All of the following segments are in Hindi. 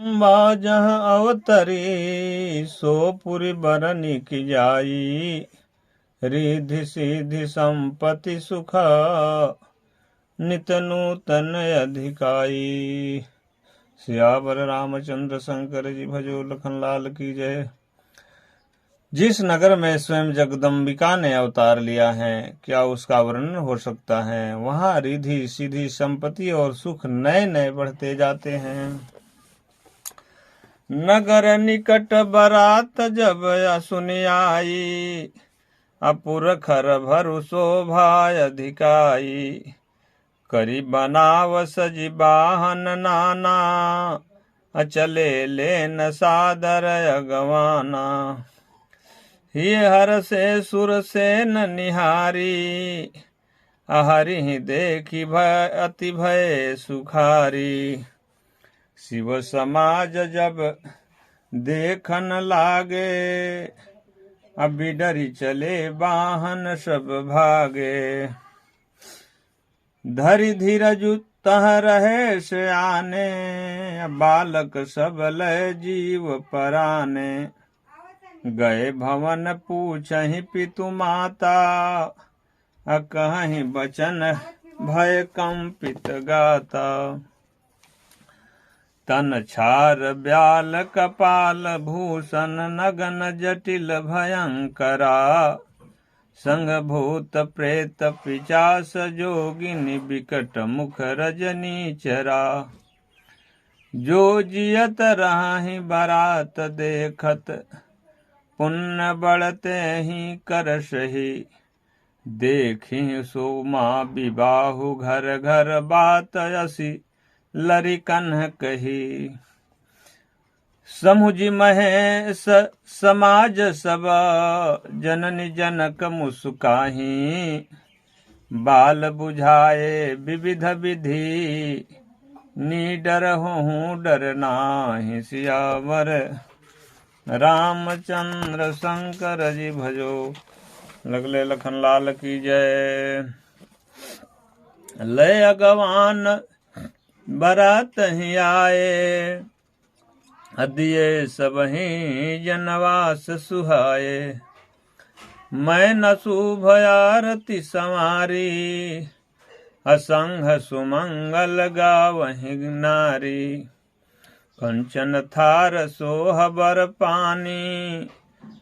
बाजह अवतरी सोपुरी बरनी की जाई। रिधि सिद्धि संपत्ति सुख नित नूतन अधिकाई। सियावर रामचंद्र शंकर जी भजो लखन लाल की जय। जिस नगर में स्वयं जगदम्बिका ने अवतार लिया है, क्या उसका वर्णन हो सकता है। वहाँ रिधि सीधी संपत्ति और सुख नए नए बढ़ते जाते हैं। नगर निकट बरात जब सुनि आई। अपुर खर भरु शोभा अधिकाई। करी बनाव सजी बाहन नाना। अचले लेन सादर अगवाना। ही हर से सुर से न निहारी। हरि देखी भय अति भय सुखारी। शिव समाज जब देखन लागे। अभी डरी चले बाहन सब भागे। धरि धीरजु तह रहे से आने। बालक सब लय जीव पराने। गए भवन पूछहि पितु माता। कहीं बचन भय कंपित गाता। तन छार ब्याल कपाल भूषण नगन जटिल भयंकरा। संग भूत प्रेत पिचास जोगिनी बिकट मुख रजनी चरा। जो जियत रहि बरात देखत। पुण्य बढ़ते ही करसहि। देखी सोमा विबाहु घर घर बात यसी लरि कन्ह कही। समुझि महेश समाज सब। जननी जनक मुस्काही। बाल बुझाए विविध विधि। निडर होहु डर नाहि। सियावर रामचंद्र शंकर जी भजो लगले लखन लाल की जय। लय अगवान बरात ही आए। अदिये सबहि जनवास सुहाए। मैं नसु भयारति संवारी। असंग सुमंगल गावहि नारी। कंचन थार सोह बर पानी।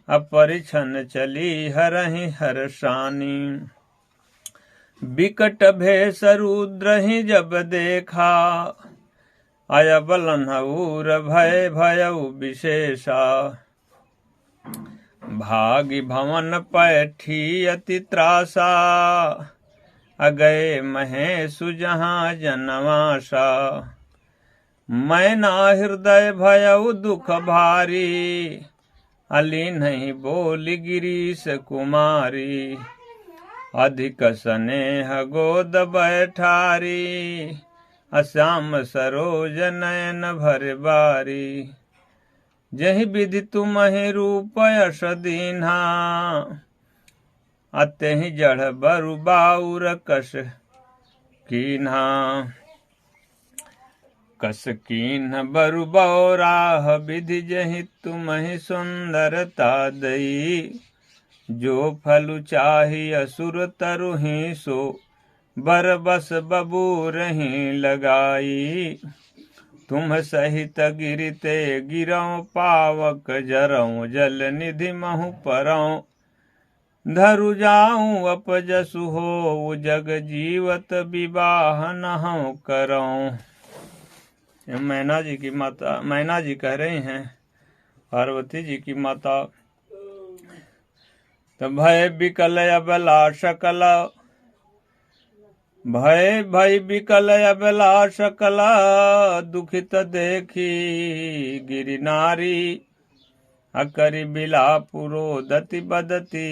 अपरिछन चली हरहि हर्षानी। बिकट भेष रुद्र ही जब देखा। अयबलन उर भय भयउ विशेषा। भागी भवन पैठी अति त्रासा। अगए महेशु जहाँ जनवासा। मैना हृदय भयउ दुख भारी। अली नहीं बोली गिरीश कुमारी। अधिक स्नेह गोद बैठारी। अश्याम सरोज नयन भर बारी। जहि विधि तुम्हि रूप यश दीन्हा। अतहि जड़ बरु बाउर कस कीन्हा। कस कीन्ह बरु बौराह विधि जहि तुम्हि सुंदरता दई। जो फलु चाहि असुर तरुहि सो। बर बस बबूरहि लगाई। तुम सहित गिरते गिरऊँ पावक जरऊँ। जल निधि महु परऊँ। धरु जाऊँ अपजसु हो जग जीवत विवाह नहु करऊँ। मैना जी की माता, मैना जी कह रही हैं पार्वती जी की माता। तो भय विकल अबला सकल। भय विकल अबला सकल। दुखित देखी गिरि नारी। अकरि बिलापुरोदति बदती।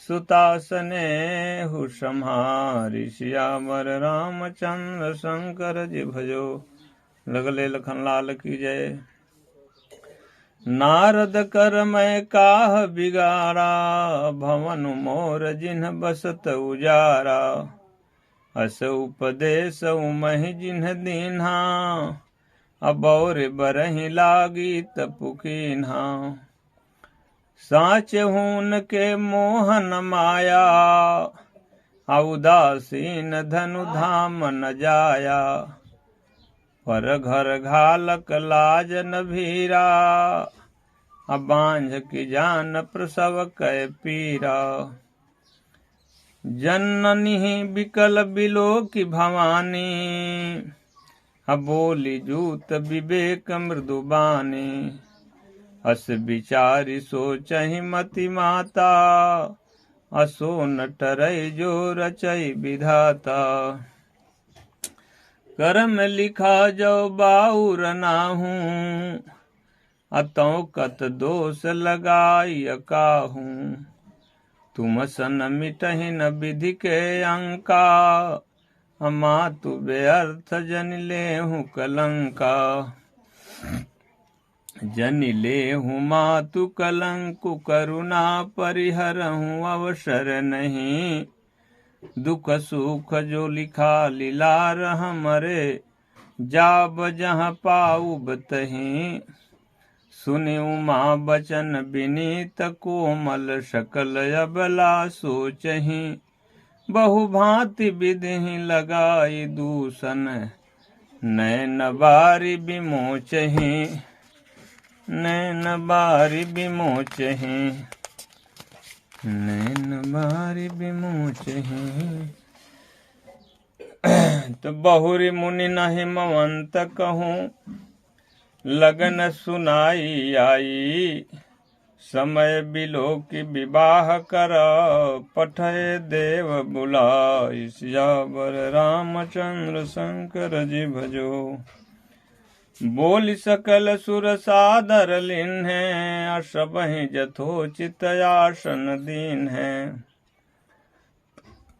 सुतासने हु सम्हारी। सियावर रामचंद्र शंकर जी भजो लगले लखन लाल की जय। नारद कर मैं काह बिगाड़ा। भवन मोर जिन्ह बसत उजारा। अस उपदेश महि जिन्ह दीन्हा। अब और बरहि लागी तपुकीन्हा। साँच हून के मोहन माया, उदासीन धनु धाम न जाया। पर घर घालक लाज न भीरा, बांझ की जान प्रसव कै पीरा। जननी बिकल बिलो की भवानी, बोली जूत विवेक मृदुबानी। अस विचारी सोचहि मति माता, असो न टरै जो रचै विधाता। कर्म लिखा जो बाउर नाहू, अतौ कत दोष लगाई काहू। तुम सन मिटहि न विधि के अंका, मातु व्यर्थ जन लेहु कलंका। जन लेहु मातु कलंकु, करुणा परिहरहु अवसर नहीं। दुख सुख जो लिखा लीलार हमरे, जाब जहाँ पाऊब तहीं। सुनि उमा बचन विनीत कोमल, सकल अबला सोचहि। बहु भांति विधि लगाई दूषण, नैन बारी विमोचहि। नैन बारी विमोचहि, नैन बारी विमोचहि। तो बहुरी मुनि न हिमवंत कहूँ, लगन सुनाई आई। समय बिलो की विवाह कर, पठय देव बुलाई। सियावर रामचंद्र शंकर जी भजो। बोल सकल सुर सादर लिन्हे, सबहि जथोचित आसन दीन्हे।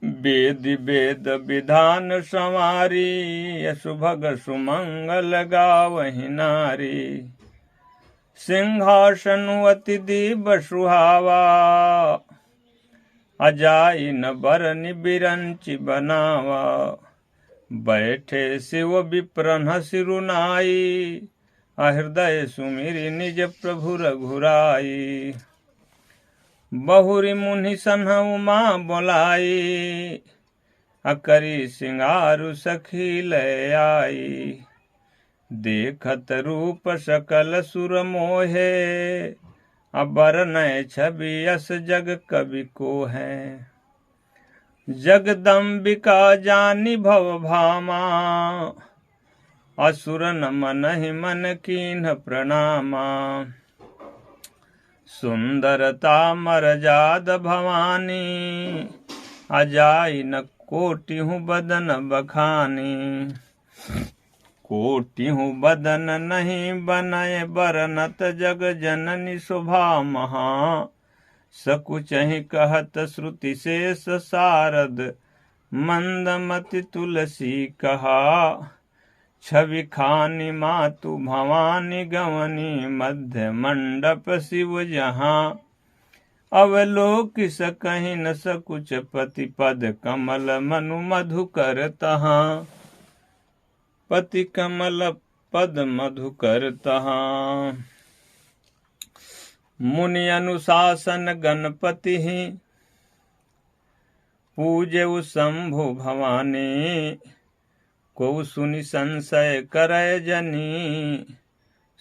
वेद वेद विधान संवारी, सुभग सुमंगल गावहि नारी। सिंहासन अति दिव्य सुहावा, अजाई न बरनि बिरंचि बनावा। बैठे शिव विप्रन सिरुनाई, हृदय सुमिरि निज प्रभु रघुराई। बहुरी मुनि सन्ह उमा बोलाई, करी सिंगारु सखी लय आई। देखत रूप सकल सुर मोहे, अबर नय छवि यस जग कवि को है। जगदम्बिका जानी भव भामा, असुरन मनहि मन कीन्ह प्रणामा। सुंदरता मरजाद भवानी, अजाई न कोटिहु बदन बखानी। कोटिहु बदन नहीं बनय बरनत, जग जननी शोभा महा। सकुचहि कहत श्रुति शेष सारद, मंदमति तुलसी कहा। छवि खानी मातु भवानी गवनी, मध्य मंडप शिव जहाँ। अवलोक सकहि न सकुच पति, पद कमल मनु मधुकर तहाँ। पति कमल पद मधुकर तहाँ। मुनि अनुशासन गणपति ही, पूजे शंभु भवानी। को सुनि संशय करय जनी,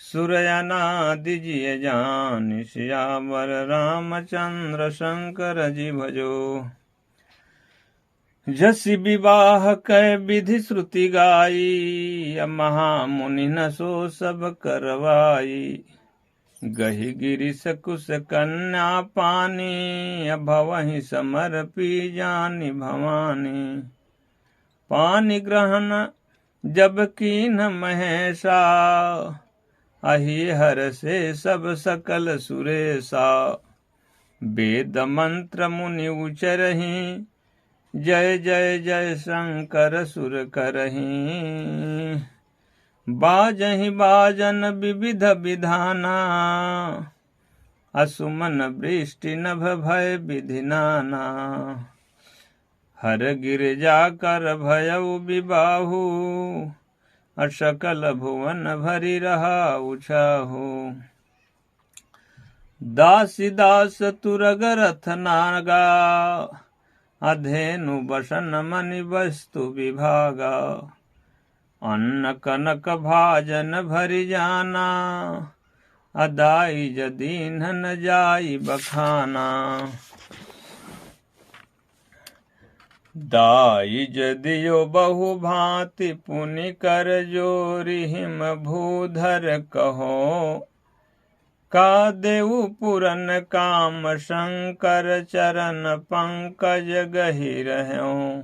सुरयनादि जिय जान। सियावर रामचंद्र शंकर जी भजो। जसि विवाह कै विधि श्रुति गाई, महामुनि न सो सब करवाई। गहि गिरिश कुश कन्या पानी, भवहि समर्पी जानि भवानी। पानी ग्रहण जब कीन्ह महेशा, अहि हर से सब सकल सुरेशा। वेद मंत्र मुनि उचरहि, जय जय जय शंकर सुर करहि। बाजहि बाजन विविध विधाना, असुमन वृष्टि नभ भय विधि नाना। हर गिरजा कर भयउ विबाहु, असकल भुवन भरी रहा उछाहु। दासी दास तुरग रथ नागा, अधेनु बसन मनि वस्तु विभागा। अन्न कनक भाजन भरि जाना, अदाई जदीन न जाई बखाना। दाई जदियो बहु भांति पुनि कर जोरि हिम भूधर कहो। का देऊ पुरन काम शंकर चरण पंकज गहि रह्यो।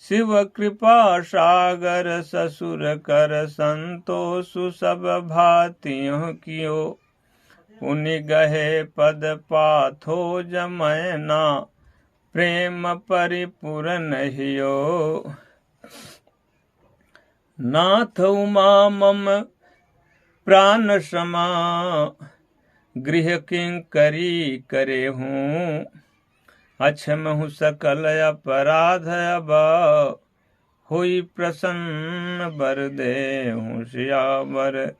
शिव कृपा सागर ससुर कर संतोषु सब भातियों कियो। पुनि गहे पद पाथो जमैना, प्रेम परिपूरन हियो। नाथ उमा मम प्राण समा, गृह किंकरी करे हूँ। अक्षमहु सकल अपराध अब, हुई प्रसन्न बर देहु सियावर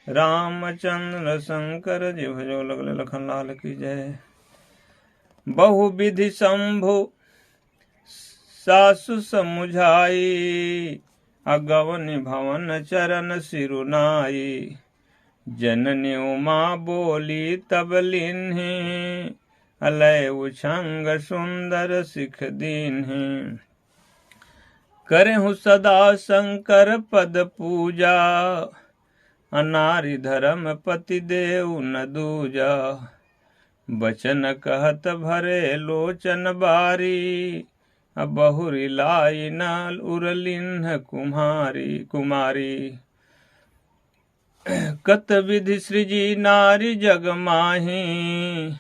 रामचंद्र शंकर जी भजो लगले लखन लाल की जय। बहु विधि शंभु सासु समुझाई, अगवनि भवन चरण सिरुनाई। जननी उमा बोली तब लिन्हि, अलय उछंग सुंदर सिख दीन्हि। करहु सदा शंकर पद पूजा, अनारि धर्म पति देव न दूजा। बचन कहत भरे लोचन बारी, बहुरी लाई न उरलिन्ह कुमारी। कत विधि सृजी नारी जग माही,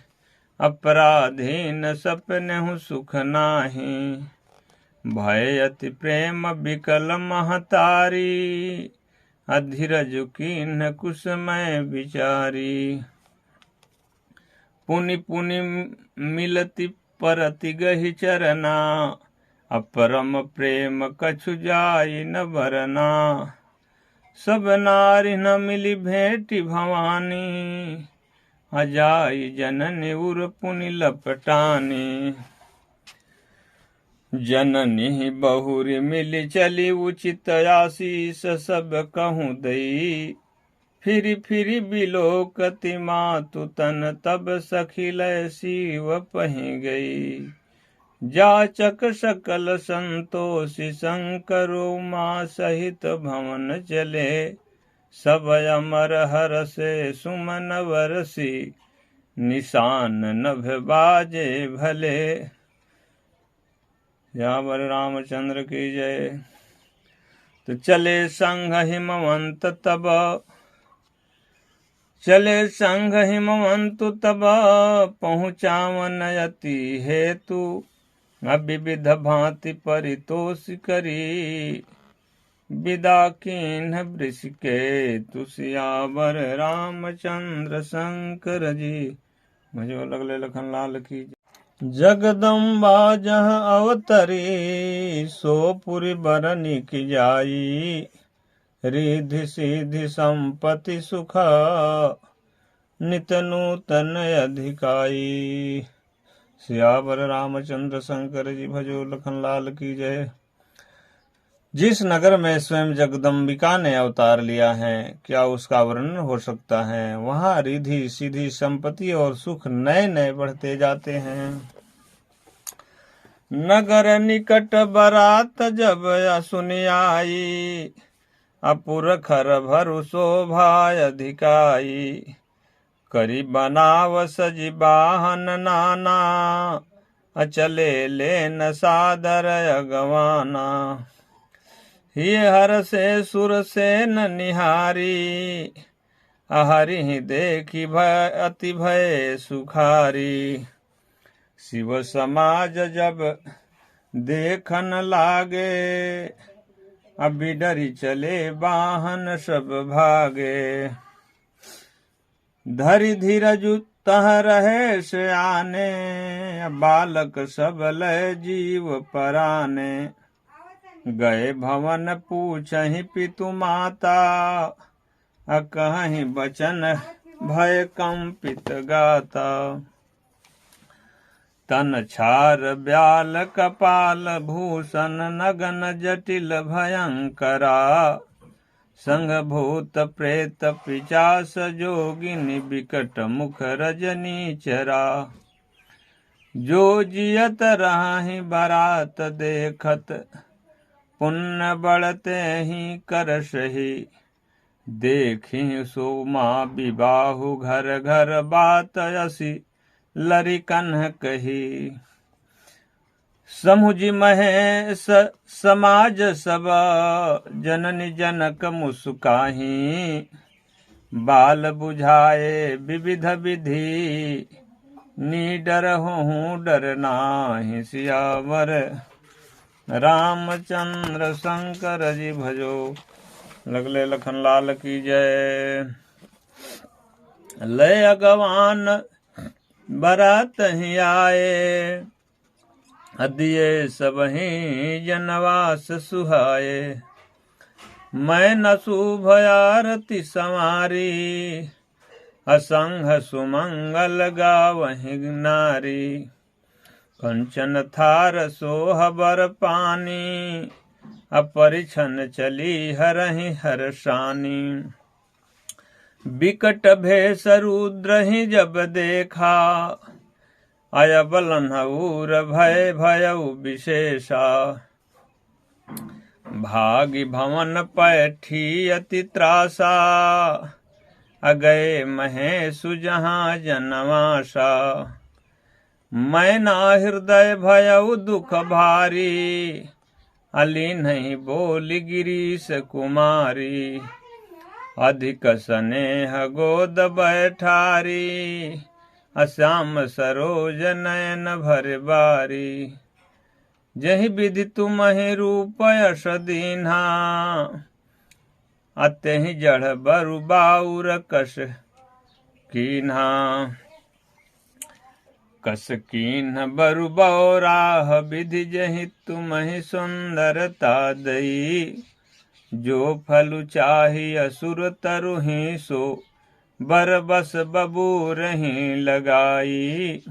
अपराधीन सपनेहु सुख नाही। भय अति प्रेम बिकल महतारी, अधीरज कीन्ह कुसमय विचारी। पुनि पुनि मिलति परति गहि चरना, अपरम प्रेम कछु जाई न बरना। सब नारी न मिली भेंटि भवानी, अजाई जननी उर पुनि लपटानी। जननी बहुरी मिली चली उचित आशीष, सब कहूँ दई। फिरी फिरी बिलोकति मातु तन, तब सखी लय शिव पहि गई। जाचक सकल संतोषि शंकर, उमा सहित भवन चले। सब अमर हरषे सुमन बरसी, निशान नभ बाजे भले। यावर रामचंद्र की जय। तो चले संग हिमवंत तब, चले संग हिमवंत तब, पहुँचावन अति हेतु। विविध भांति परितोष करी, विदा कीन्ह वृषिकेतु। सियावर रामचंद्र शंकर जी भजो लगले लखन लाल की। जगदम्बा जहाँ अवतरी, सो पुरि बरनी की जाई। रिधि सिधि संपत्ति सुख, नित नूतन अधिकाई। सियावर रामचंद्र शंकर जी भजो लखन लाल की जय। जिस नगर में स्वयं जगदम्बिका ने अवतार लिया है, क्या उसका वर्णन हो सकता है। वहाँ रिधि सीधी संपत्ति और सुख नए नए बढ़ते जाते हैं। नगर निकट बरात जब सुनि आई, अपुर खर भरु शोभा अधिकाई। करी बनाव सजी बाहन नाना, अचले लेन सादर अगवाना। ये हर से सुर से न निहारी, हरि देखी भय अति भय सुखारी। शिव समाज जब देखन लागे, अभी डरी चले बाहन सब भागे। धरि धीरजु तह रहे सयाने, बालक सब लय जीव पराने। गए भवन पूछहि पितु माता, अकहि बचन भय कंपित गाता। तन छार ब्याल कपाल भूषण नगन जटिल भयंकरा, संग भूत प्रेत पिचास जोगिनी विकट मुख रजनी चरा। जो जियत राहि बरात देखत, पुण्य बढ़ते ही करसहि। देखी सोमा विबाहु घर घर बात यसी, लरि कन्ह कही। समुझि महेश समाज सब, जननी जनक मुस्काही। बाल बुझाए विविध विधि, निडर होहूँ डर नाहि। सियावर रामचंद्र शंकर जी भजो। लगले लखन लाल की जय। लय अगवान बरात ही आए, अदिये सबहि जनवास सुहाए। मैं नसु भयारति संवारी, असंग सुमंगल गावहि नारी। कंचन थार सोहबर पानी, अपरिछन चली हरहि हरषानी। बिकट भेष रुद्र जब देखा, अयबल नऊर भय भयउ विशेषा। भागी भवन पैठी अति त्रासा, अगए महेशु जहाँ जनवासा। मैना हृदय भयउ दुख भारी, अली नहीं बोली गिरीश कुमारी। अधिक स्नेह गोद बैठारी, अश्याम सरोज नयन भर बारी। जहि विधि तुम्हि रूप यश दीन्हा, अतेहि जड़ बरु बाउर कस कीन्हा। कस कीन्ह बरु बौराह, विधि जहि तुम्हि सुंदरता दई। जो फलु चाहि असुर तरुहि सो, बर बस बबूरहि लगाई।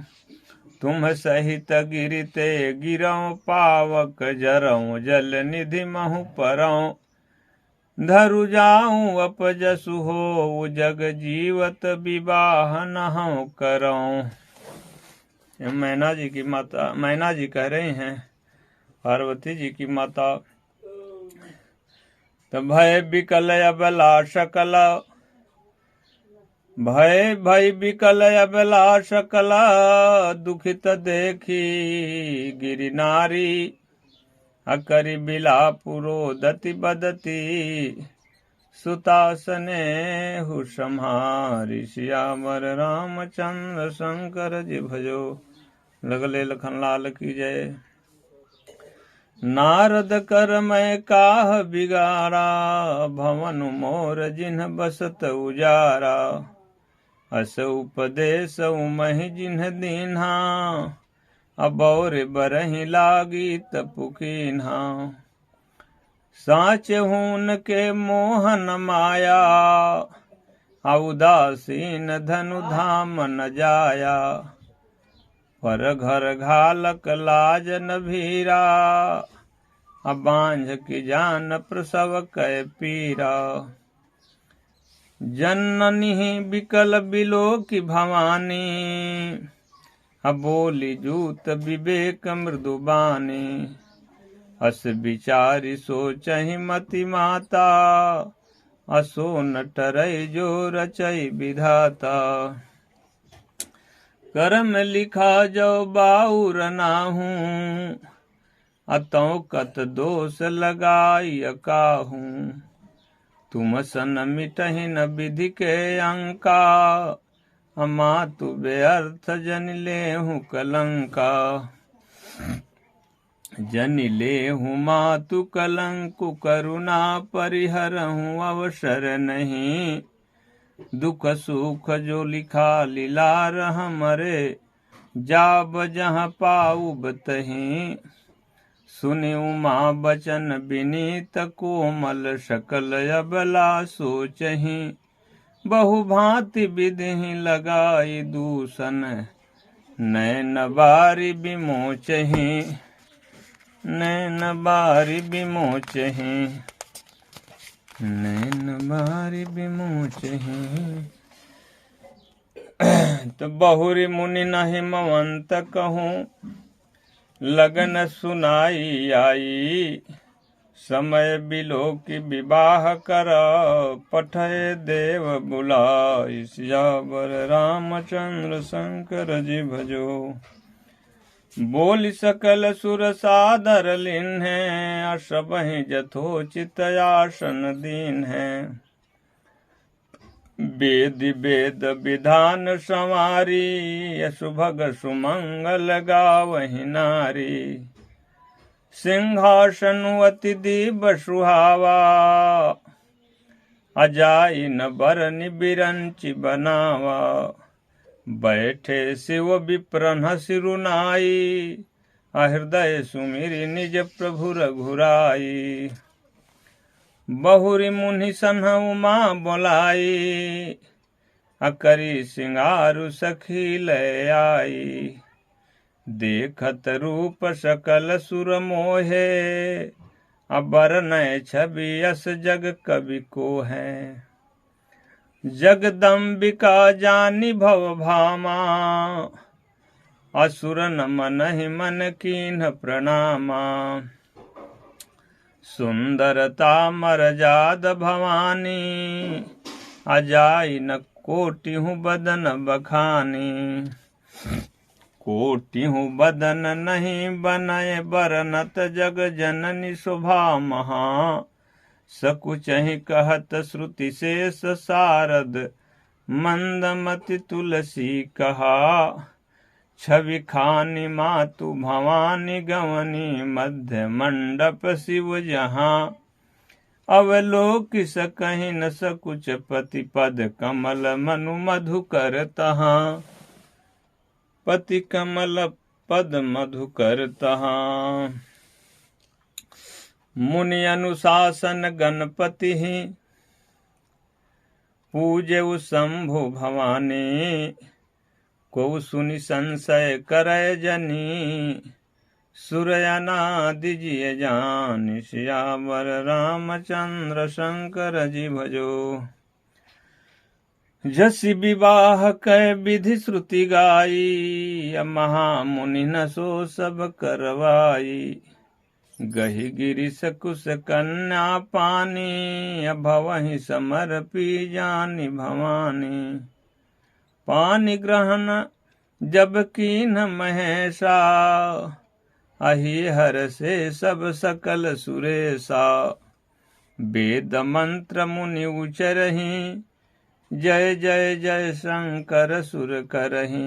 तुम सहित गिरते गिरऊँ पावक जरऊँ, जल निधि महु परऊँ। धरु जाऊँ अपजसु हो, जग जीवत विवाह नहु करऊँ। मैना जी की माता, मैना जी कह रही हैं पार्वती जी की माता। तो भय बिकल अबला सकल, भय बिकल अबला सकल। दुखित देखी गिरि नारी, अकरि बिलापु रोदति बदती। सुतासने हु सम्हारी। सियावर रामचंद्र शंकर जी भजो। लगले लखन लाल की जय। नारद कर मैं काह बिगारा, भवन मोर जिन्ह बसत उजारा। अस उपदेश उमहि जिन्ह दीन्हा, अबौर बरहि लागी तपुकीन्हा। साच हून के मोहन माया, उदासीन धनु धाम न जाया। पर घर घालक लाज न भीरा, बांझ की जान प्रसव कै पीरा। जननी बिकल बिलो की भवानी, बोली जूत विवेक मृदुबानी। अस विचारी सोचहि मति माता, असो न टरै जो रचै विधाता। करम लिखा जो बाउर नाहू, अतौ कत दोष लगाई काहू। तुम सन मिटहि न विधि के अंका, मातु व्यर्थ जन लेहु कलंका। जन लेहु मातु कलंकु, करुणा परिहरहु अवसर नहीं। दुख सुख जो लिखा लीलार हमरे, जाब जहाँ पाऊब तहीं। सुनि उमा बचन विनीत कोमल सकल अबला सोचहि बहु भांति विधि लगाई दूषण नैन बारी विमोचहि नैन बारी विमोचहि नैन बारी विमोचहि। तो बहुरी मुनि न हिमवंत कहूँ लगन सुनाई आई समय बिलो की विवाह कर पठय देव बुलाई सियावर रामचंद्र शंकर जी भजो। बोल सकल सुर सादर लीन है असबहि जथोचित आसन दीन है वेद वेद विधान संवारी सुभग सुमंगल गावहि नारी सिंहासन अति दिव्य सुहावा अजाई न बरनि बिरंचि बनावा बैठे शिव विप्रन सिरुनाई हृदय सुमिरि निज प्रभु रघुराई। बहुरी मुनि सन्ह उमा बोलाई अकरी सिंगारु सखी लय आई देखत रूप सकल सुर मोहे अबर नय छवि यस जग कवि को है जगदम्बिका जानी भव भामा असुर न मनहि मन कीन्ह प्रणामा सुंदरता मरजाद भवानी अजाई न कोटिहु बदन बखानी कोटिहु बदन नहीं बनय बरनत जग जननी शोभा महा सकुचहि कहत श्रुति शेष सारद मंदमति तुलसी कहा छवि खानी मातु भवानी गवनी मध्य मंडप शिव जहाँ अवलोक सकहि न सकुच पति पद कमल मनु मधुकर तहाँ पति कमल पद मधुकर तहाँ मुनि अनुशासन गणपति पूजे शंभु भवानी को सुनि संशय करय जनी सुरयना दिजिए जान सियावर रामचंद्र शंकर जी भजो। जसि विवाह कै विधि श्रुति गाई महामुनि न सो सब करवाई गहि गिरिश कुश कन्या पानी भवहि समर्पी जानी भवानी पानी ग्रहण जब कीन्ह महेशा अहि हर से सब सकल सुरेशा वेद मंत्र मुनि उचरहि जय जय जय शंकर सुर करहि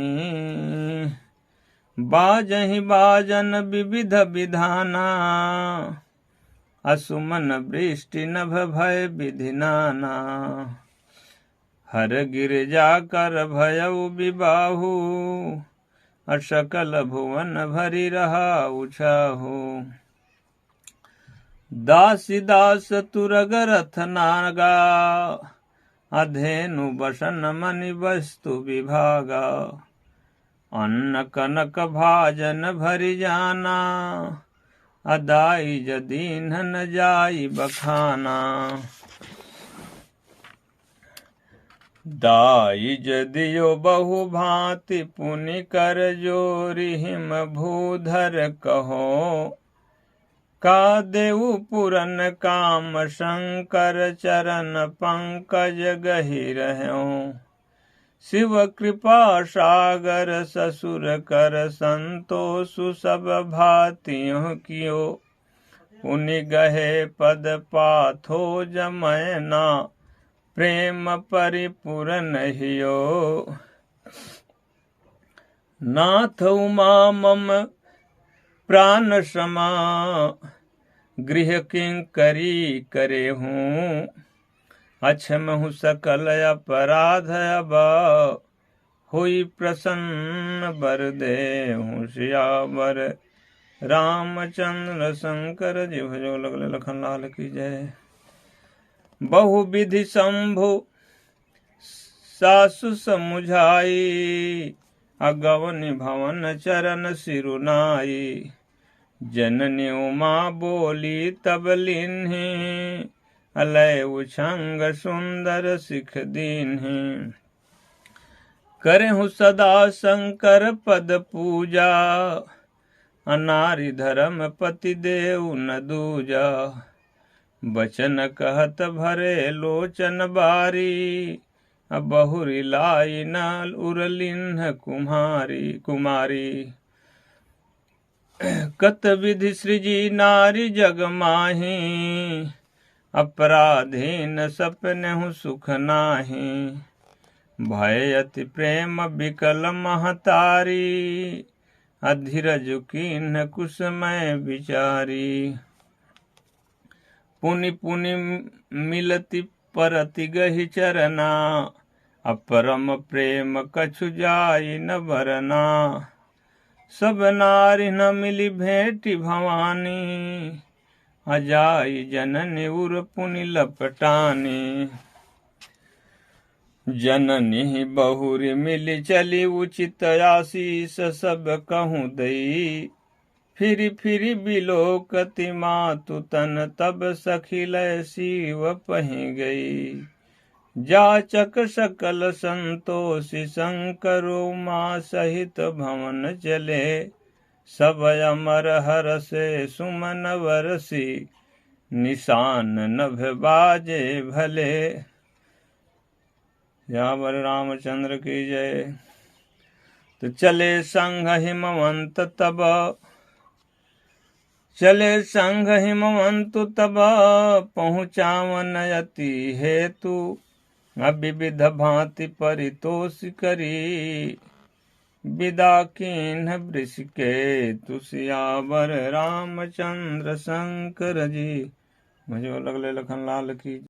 बाजहि बाजन विविध विधाना असुमन वृष्टि नभ भय विधि नाना हर गिरजा कर भयउ विबाहु असकल भुवन भरि रहा उछाहु दासी दास तुरग रथ नागा अधेनु बसन मनि वस्तु विभागा अन्न कनक भाजन भरि जाना अदाई जदीन न जाई बखाना दाई जदियो बहु भांति पुनि कर जोरि हिम भूधर कहो का देउ पुरन काम शंकर चरण पंकज गहि रहो शिव कृपा सागर ससुर कर संतोषु सब भातियों कियो पुनि गहे पद पाथो जमैना प्रेम परिपूरन हियो नाथ उमा मम प्राण समा गृह किंकरी करे हूँ अक्षमहु सकल अपराध अब हुई प्रसन्न बर दे सियावर रामचंद्र शंकर जी भजो लगले लखन लाल की जय। बहुविधि शंभु सासु समुझाई, अगवनि भवन चरण सिरुनाई। जननी उमा बोली तब लीन्ही, अलय उछंग सुंदर सिख दीन्ही। करहु सदा शंकर पद पूजा, अनारि धर्म पति देव न दूजा। बचन कहत भरे लोचन बारी, बहुरी लाई न उरलिन्ह कुमारी। कत विधि सृजी नारी जग माही, अपराधीन सपनेहु सुख नाही। भय अति प्रेम बिकल महतारी, अधीरज कीन्ह कुसमय विचारी। पुनि पुनि मिलति परति गहि चरना, अपरम प्रेम कछु जाई न बरना। सब नारी न मिली भेंटि भवानी, अजाई जननी उर पुनि लपटानी। जननी बहुरी मिली चली उचित आशीष, सब कहूँ दई। फिरी फिरी बिलोकति मातु तन, तब सखी लय शिव पहि गई। जाचक सकल संतोषी, शंकरो माँ सहित भवन चले। सब अमर हरषे सुमन बरसी, निशान नभ बाजे भले। यावर रामचंद्र की जय। तो चले संग हिमवंत तब, चले संग हिमवंत तब, पहुँचावन अति हेतु। अविविध भांति परितोष करी, विदा कीन्ह वृषकेतु। सियावर रामचंद्र शंकर जी भजो लगले लखन लाल की।